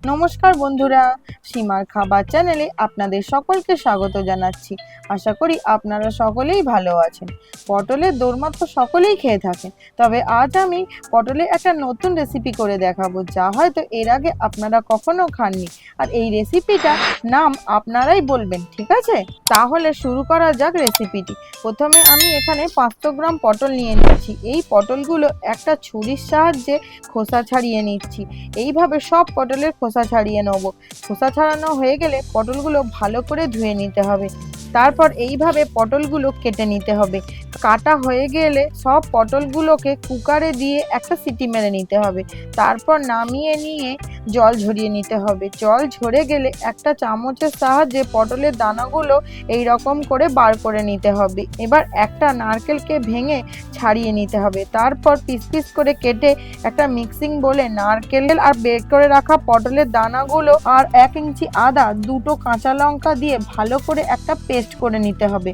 নমস্কার বন্ধুরা, সীমার খাবার চ্যানেলে আপনাদের সকলকে স্বাগত জানাচ্ছি। আশা করি আপনারা সকলেই ভালো আছেন। পটলের দোরমা তো সকলেই খেয়ে থাকেন, তবে আজ আমি পটলের একটা নতুন রেসিপি করে দেখাবো, যা হয়তো এর আগে আপনারা কখনো খাননি। আর এই রেসিপিটার নাম আপনারাই বলবেন, ঠিক আছে? তাহলে শুরু করা যাক রেসিপিটি। প্রথমে আমি এখানে 500 গ্রাম পটল নিয়ে নিচ্ছি। এই পটলগুলো একটা ছুরির সাহায্যে খোসা ছাড়িয়ে নিচ্ছি। এইভাবে সব পটলের খোসা ছাড়িয়ে নেব। খোসা ছাড়ানো হয়ে গেলে পটলগুলো ভালো করে ধুয়ে নিতে হবে। তারপর এইভাবে পটলগুলো কেটে নিতে হবে। কাটা হয়ে গেলে সব পটলগুলোকে কুকারে দিয়ে একটা সিটি মেরে নিতে হবে। তারপর নামিয়ে নিয়ে জল ঝরিয়ে নিতে হবে। জল ঝরে গেলে একটা চামচের সাহায্যে পটলের দানাগুলো এই রকম করে বার করে নিতে হবে। এবার একটা নারকেলকে ভেঙে ছাড়িয়ে নিতে হবে। তারপর পিস পিস করে কেটে একটা মিক্সিং বলে নারকেল আর বের করে রাখা পটলের দানাগুলো আর 1 ইঞ্চি আদা, 2টো কাঁচা লঙ্কা দিয়ে ভালো করে একটা পেস্ট করে নিতে হবে।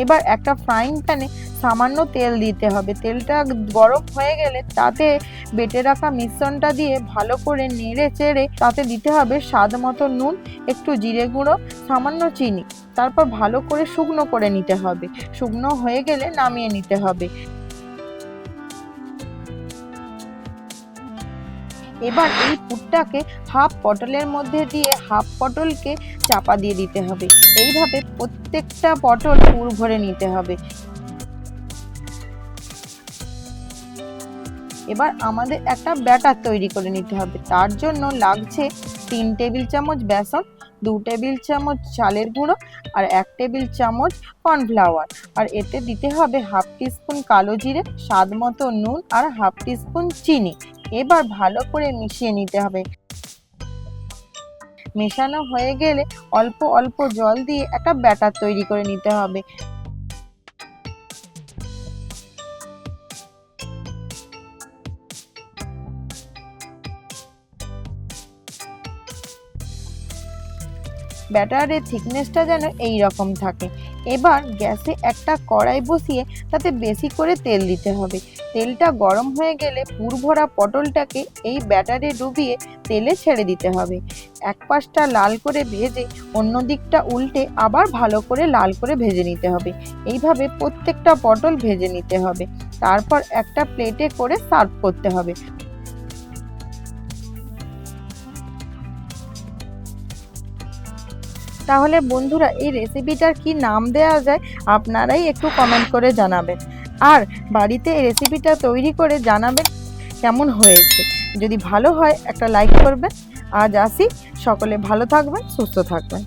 এবার একটা ফ্রাইং প্যানে সামান্য তেল দিতে হবে। তেলটা গরম হয়ে গেলে তাতে বেটে রাখা মিশ্রণটা দিয়ে ভালো করে নেড়ে চেড়ে তাতে দিতে হবে স্বাদ মতো নুন, একটু জিরে গুঁড়ো, সামান্য চিনি। তারপর ভালো করে শুকনো করে নিতে হবে। শুকনো হয়ে গেলে নামিয়ে নিতে হবে। এবার এই পুরটাকে হাফ পটলের মধ্যে দিয়ে হাফ পটলকে চাপা দিয়ে দিতে হবে। এইভাবে প্রত্যেকটা পটল পুর ভরে নিতে হবে। এবার আমাদের একটা ব্যাটার তৈরি করে নিতে হবে। তার জন্য লাগছে 3 টেবিল চামচ বেসন, 2 টেবিল চামচ চালের গুঁড়ো আর 1 টেবিল চামচ কর্নফ্লাওয়ার। আর এতে দিতে হবে হাফ টিস্পুন কালো জিরে, স্বাদ মতো নুন আর হাফ টিস্পুন চিনি। এবার ভালো করে মিশিয়ে নিতে হবে। মেশানো হয়ে গেলে অল্প অল্প জল দিয়ে একটা ব্যাটার তৈরি করে নিতে হবে। ব্যাটারের থিকনেসটা যেন এই রকম থাকে। এবার গ্যাসে একটা কড়াই বসিয়ে তাতে বেশি করে তেল দিতে হবে। তেলটা গরম হয়ে গেলে পুর ভরা পটলটাকে এই ব্যাটারে ডুবিয়ে তেলে ছেড়ে দিতে হবে। এক পাশটা লাল করে ভেজে অন্য দিকটা উল্টে আবার ভালো করে লাল করে ভেজে নিতে হবে। এইভাবে প্রত্যেকটা পটল ভেজে নিতে হবে। তারপর একটা প্লেটে করে সার্ভ করতে হবে। তাহলে বন্ধুরা, এই রেসিপিটার কি নাম দেওয়া যায় আপনারাই একটু কমেন্ট করে জানাবেন। আর বাড়িতে এই রেসিপিটা তৈরি করে জানাবেন কেমন হয়েছে। যদি ভালো হয় একটা লাইক করবেন। আজ আসি, সকলে ভালো থাকবেন, সুস্থ থাকবেন।